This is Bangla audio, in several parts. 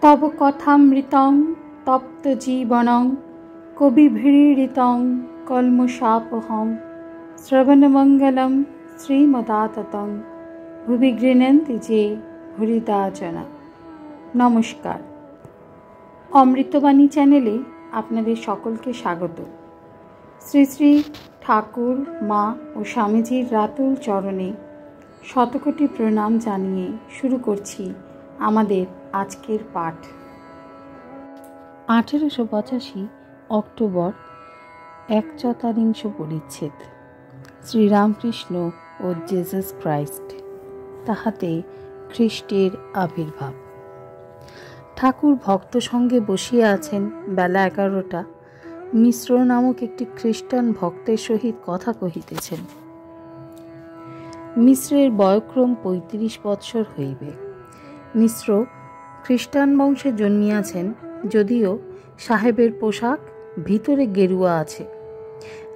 तव कथामृतं तप्तजीवनं कविभिरीडितं कल्मषापहं श्रवणमङ्गलं श्रीमदाततं भुवि गृह्णन्ति जे भूरिदा जना। नमस्कार, अमृतबाणी चैनेले आपनादेर सकलके स्वागत। श्री श्री ठाकुर मा और स्वामीजीर रातुल चरणे शतकोटी प्रणाम जानिए शुरू करछि आमादेर आजकेर पाठ। 1885 अक्टोबर 1/4 परिच्छेद श्रीरामकृष्ण और जेसास क्राइस्ट ताहाते ख्रिस्टेर आविर्भाव। ठाकुर भक्त संगे बसिए आছেন बेला 11टा। मिश्र नामक एकटी ख्रिस्टान भक्तेर सहित कथा कहितेছেন। मिश्रेर बयक्रम 35 बत्सर हইবে। मिश्र ख्रिस्टान वंशे जन्मियाছেন, যদিও সাহেবের পোশাক ভিতরে গেরুয়া আছে।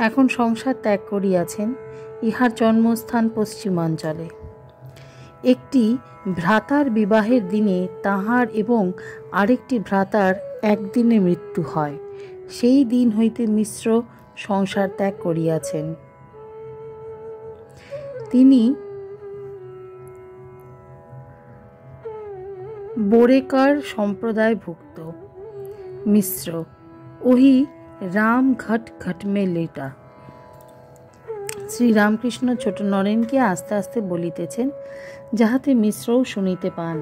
এখন সংসার ত্যাগ করিয়াছেন। ইহার জন্মস্থান পশ্চিমাঞ্চলে। একটি ভ্রাতার বিবাহের দিনে তাহার এবং আরেকটি ভ্রাতার একদিনে মৃত্যু হয়। সেই দিন হইতে মিশ্র সংসার ত্যাগ করিয়াছেন। তিনি बोरेकार संप्रदायभुक्त। मिश्र वही राम घट घट में लेटा। श्रीरामकृष्ण छोट नरेन के आस्ते आस्ते बलितेছেন যাহাতে মিশ্রও শুনিতে পান।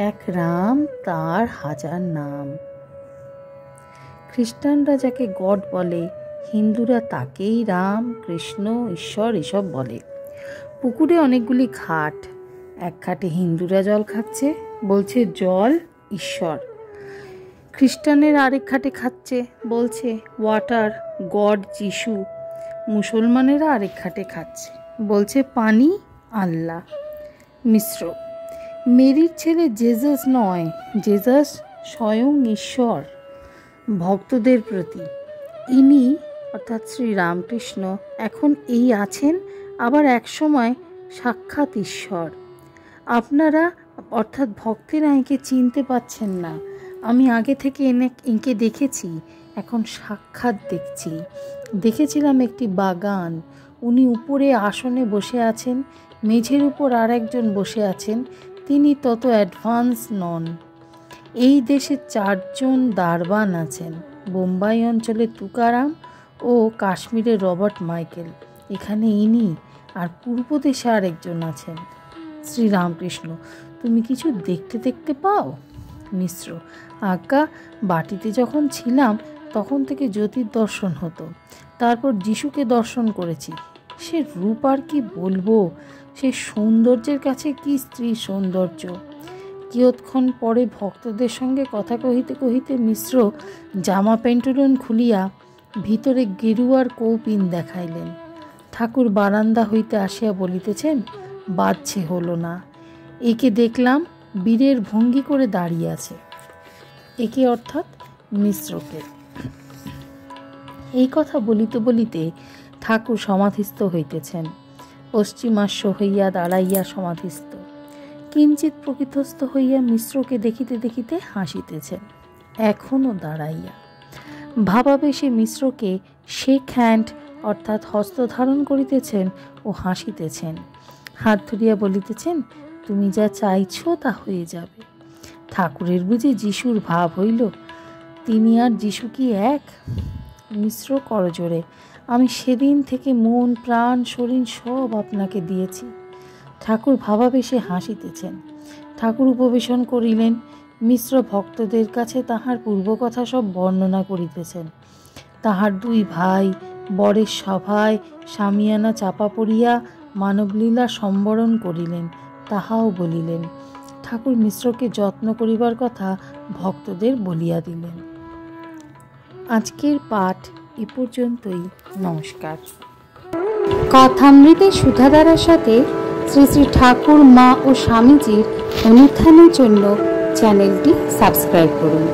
এক রাম তার হাজার নাম। খ্রিস্টানরা যাকে গড বলে, হিন্দুরা তাকেই রাম, কৃষ্ণ, ঈশ্বর এসব বলে। পুকুরে অনেকগুলি ঘাট। এক ঘাটে হিন্দুরা জল খাচ্ছে, বলছে জল ঈশ্বর। খ্রিস্টানের আরেক ঘাটে খাচ্ছে, বলছে ওয়াটার গড যিশু। মুসলমানেরা আরেক ঘাটে খাচ্ছে, বলছে পানি আল্লাহ। মিশ্র মেরির ছেলে জেসাস নয়, জেসাস স্বয়ং ঈশ্বর ভক্তদের প্রতি। ইনি অর্থাৎ শ্রী রামকৃষ্ণ এখন এই আছেন, আবার এক সময় সাক্ষাৎ ঈশ্বর। আপনারা অর্থাৎ ভক্তেরা এঁকে চিনতে পাচ্ছেন না। আমি আগে থেকে এঁকে দেখেছি, এখন সাক্ষাৎ দেখছি। দেখেছিলাম একটি বাগান, উনি উপরে আসনে বসে আছেন, মেঝের উপর আর একজন বসে আছেন, তিনি তত অ্যাডভান্স নন। এই দেশে 4 জন দারবান আছেন, বোম্বাই অঞ্চলে তুকারাম ও কাশ্মীরে রবার্ট মাইকেল। এখানে ইনি, আর পূর্ব দেশে আরেকজন আছেন। শ্রীরামকৃষ্ণ তুমি কিছু দেখতে পাও? মিশ্র আজ্ঞা, বাটিতে যখন ছিলাম তখন থেকে জ্যোতির দর্শন হতো, তারপর যিশুকে দর্শন করেছি। সে রূপ আর কি বলবো, সে সৌন্দর্যের কাছে কি স্ত্রী সৌন্দর্য। কিয়ৎক্ষণ পরে ভক্তদের সঙ্গে কথা কহিতে কহিতে মিশ্র জামা প্যান্টুলন খুলিয়া ভিতরে গেরুয়ার কৌপিন দেখাইলেন। ঠাকুর বারান্দা হইতে আসিয়া বলিতেছেন, বাজছে হলো না। একে দেখলাম বীরের ভঙ্গি করে দাঁড়িয়ে আছে। একে অর্থাৎ মিশ্রকে। এই কথা বলিতে বলিতে ঠাকুর সমাধিস্থ হইতেছেন। পশ্চিমাস্য হইয়া দাঁড়াইয়া সমাধিস্থ, কিঞ্চিত প্রকৃতস্থ হইয়া মিশ্রকে দেখিতে দেখিতে হাসিতেছেন, এখনও দাঁড়াইয়া। ভাবাবেশে মিশ্রকে শেক হ্যান্ড অর্থাৎ হস্ত ধারণ করিতেছেন ও হাসিতেছেন। হাত ধরিয়া বলিতেছেন, তুমি যা চাইছো তা হয়ে যাবে। ঠাকুরের বুঝি যিশুর ভাব হইল? তিনি আর যিশু কি এক? মিশ্র করজোড়ে, আমি সেদিন থেকে মন প্রাণ শরীর সব আপনাকে দিয়েছি। ঠাকুর ভাবাবেশে হাসিতেছেন। ঠাকুর উপবেশন করিলেন। মিশ্র ভক্তদের কাছে তাহার পূর্বকথা সব বর্ণনা করিতেছেন। তাহার 2 ভাই বরের সভায় শামিয়ানা চাপা পড়িয়া মানবলীলা সম্বরণ করিলেন, তাহাও বলিলেন। ঠাকুর মিশ্রকে যত্ন করিবার কথা ভক্তদের বলিয়া দিলেন। আজকের পাঠ এ পর্যন্তই। নমস্কার। কথামৃতের সুধাধারার সাথে শ্রী শ্রী ঠাকুর মা ও স্বামীজির অনুধ্যানের জন্য চ্যানেলটি সাবস্ক্রাইব করুন।